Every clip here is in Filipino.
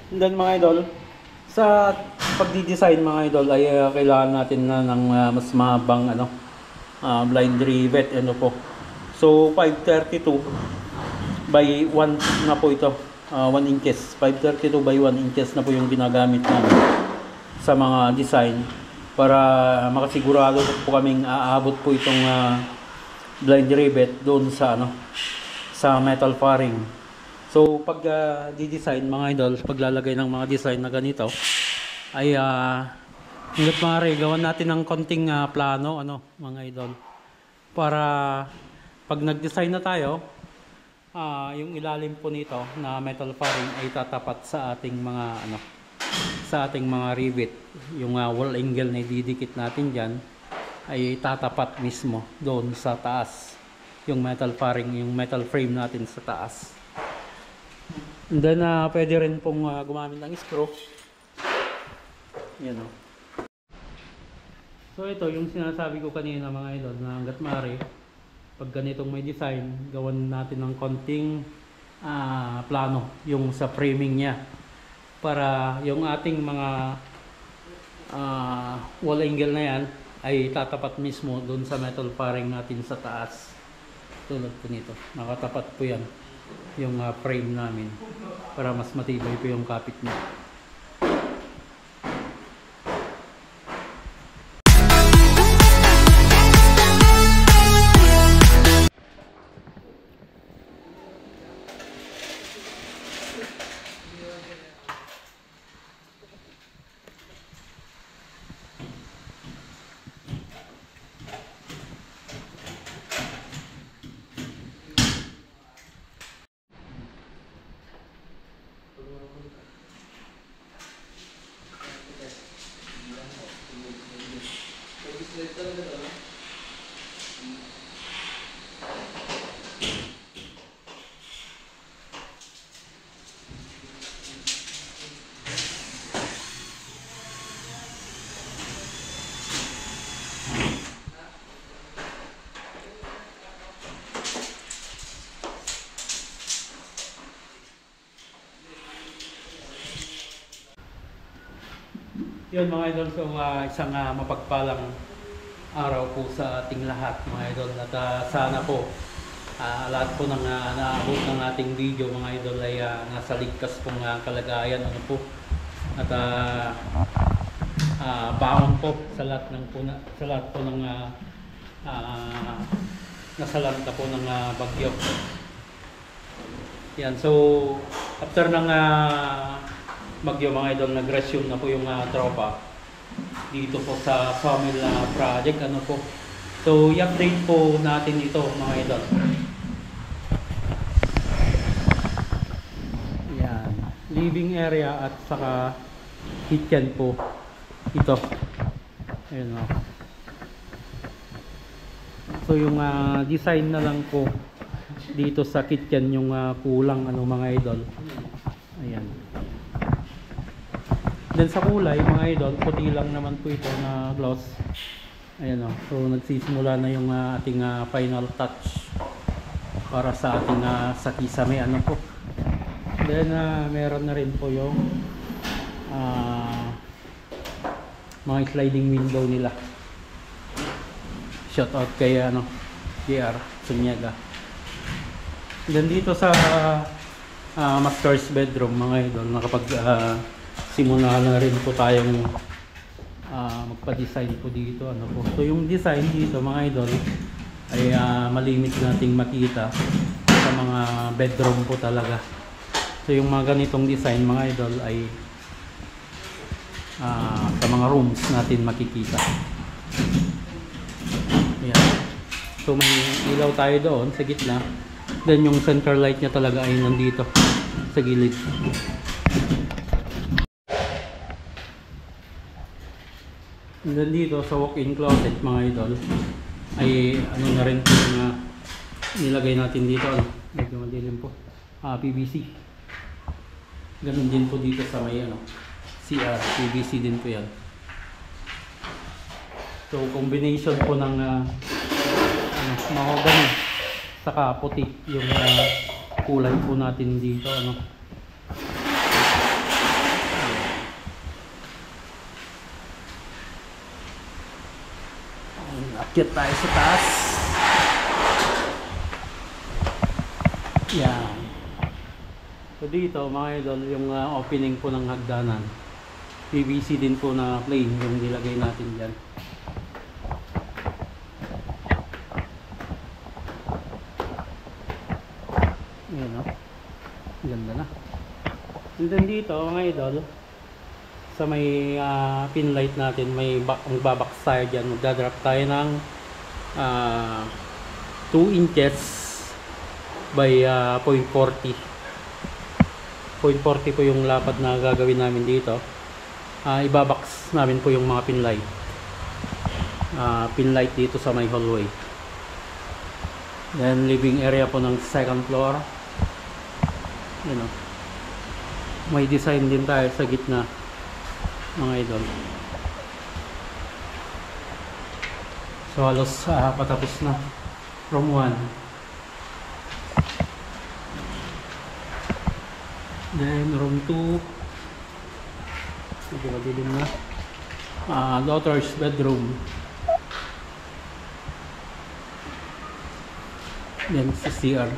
And then mga idol, sa pagdi-design mga idol ay kailangan natin na ng mas mahabang blind rivet po. So 532 by 1 na po ito. 1 inches. 532 by 1 inches na po yung ginagamit namin sa mga design para makasigurado po kaming aabot po itong blind rivet doon sa sa metal faring. So pag di-design mga idol, paglalagay ng mga design na ganito ay hanggat maaari gawan natin ng konting plano mga idol, para pag nag-design na tayo, yung ilalim po nito na metal faring ay tatapat sa ating mga rivet. Yung wall angle na didikit natin diyan ay tatapat mismo doon sa taas, yung metal faring, yung metal frame natin sa taas. And then pwede rin pong gumamit ng screw. Yan So ito yung sinasabi ko kanina mga idol, na hanggat maaari pag ganitong may design, gawan natin ng konting plano yung sa framing niya, para yung ating mga wall angle na yan ay tatapat mismo doon sa metal faring natin sa taas. Tulad po nito, nakatapat po yan yung frame namin para mas matibay po yung kapit niya. Yun mga idol, so isang mapagpalang araw po sa ating lahat mga idol, at sana po lahat po ng naabot ng ating video mga idol ay nasa ligtas pong kalagayan po, at baon po sa lahat po ng nasalanta po ng bagyo. Yan, so after ng bagyo mga idol, nag-resume na po yung tropa dito po sa sawmill project po. So i-update po natin ito mga idol. Yan, living area at saka kitchen po ito. Ayun So yung design na lang po dito sa kitchen yung kulang mga idol. Ayan. Then sa kulay mga idol, puti lang naman po ito na gloss. Ayan So nagsisimula na yung ating final touch para sa ating sa kisame po. Then meron na rin po yung mga sliding window nila. Shout out kay JR Sunyaga. Then dito sa master's bedroom mga idol, nakapag simula na rin po tayong magpa-design po dito po. So yung design dito mga idol ay malimit nating makita sa mga bedroom po talaga. So yung mga ganitong design mga idol ay sa mga rooms natin makikita. Ayan. So may ilaw tayo doon sa gitna. Then yung center light niya talaga ay nandito sa gilid. And then dito sa walk-in closet mga idol ay na rin po na nilagay natin dito, medyo madilim po, PVC. Ganun din po dito sa may CR, PVC din po yan. So combination po ng mahogany saka puti yung kulay po natin dito Akyat tayo sa taas. Yan. So dito mga idol, yung opening po ng hagdanan, PVC din po na plain yung nilagay natin dyan. Ayan o. Ganda na. And then dito mga idol, sa may pin light natin, may babaks tayo dyan. Magdadrop tayo ng 2 inches by 0.40. 0.40 po yung lapad na gagawin namin dito. Ibabaks namin po yung mga pin light. Pin light dito sa may hallway. Then living area po ng second floor. You know, may design din tayo sa gitna mga idol. So halos patapos na from 1. Then room 2, medyo madilim na. Daughter's bedroom. Then sa CR.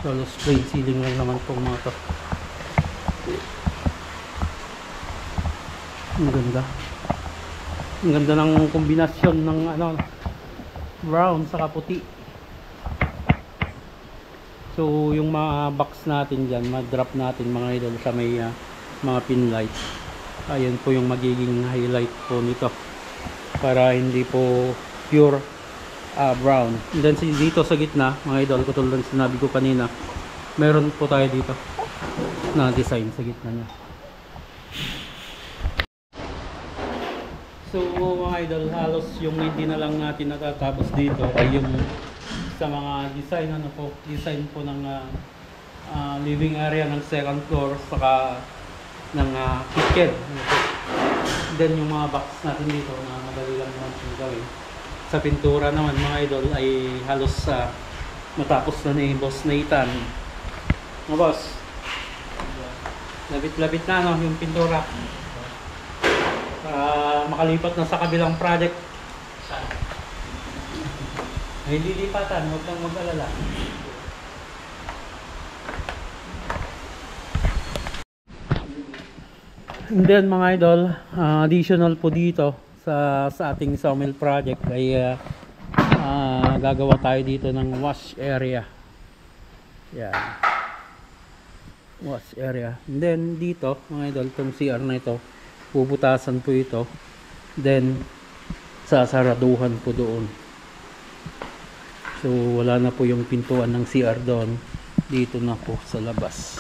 So halos plain ceiling lang naman po mga to. Ang ganda. Ang ganda ng kombinasyon ng brown sa puti. So yung mga box natin dyan, ma-drop natin mga idol sa may mga pin light. Ayan po yung magiging highlight po nito, para hindi po pure brown. And then dito sa gitna mga idol, katulad ng sinabi ko kanina, meron po tayo dito na design sa gitna niya. So mga idol, halos yung hindi na lang natin natatapos dito ay yung sa mga design po ng living area ng second floor, saka ng kitchen. Then yung mga box natin dito na madali lang naman yung gawin. Sa pintura naman mga idol ay halos matapos na ni Boss Nathan. Mga boss, labit-labit na yung pintura. Makalipat na sa kabilang project. May lilipatan, huwag kang mag-alala. And then mga idol, additional po dito sa ating sawmill project ay gagawa tayo dito ng wash area. Yan. Wash area. And then dito mga idol, itong CR na ito, puputasan po ito. Then sasaraduhan po doon. So wala na po yung pintuan ng CR doon, dito na po sa labas.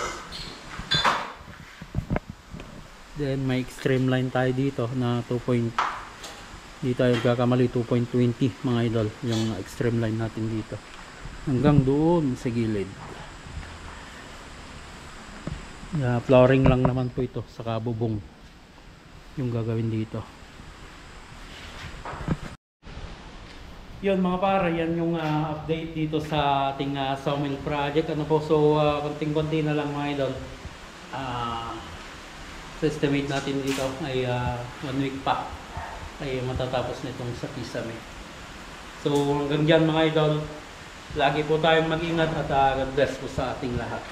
Then may extreme line tayo dito na 2. Di tayo kakamali, 2.20 mga idol, yung extreme line natin dito hanggang doon sa gilid. Flooring lang naman po ito, saka bubong yung gagawin dito. Yun mga para, yan yung update dito sa ating sawmill project. So konting-konti na lang mga idol. So estimate natin dito ay 1 week pa ay matatapos nitong sa Kisame. So hanggang dyan mga idol, lagi po tayong mag-ingat at God bless po sa ating lahat.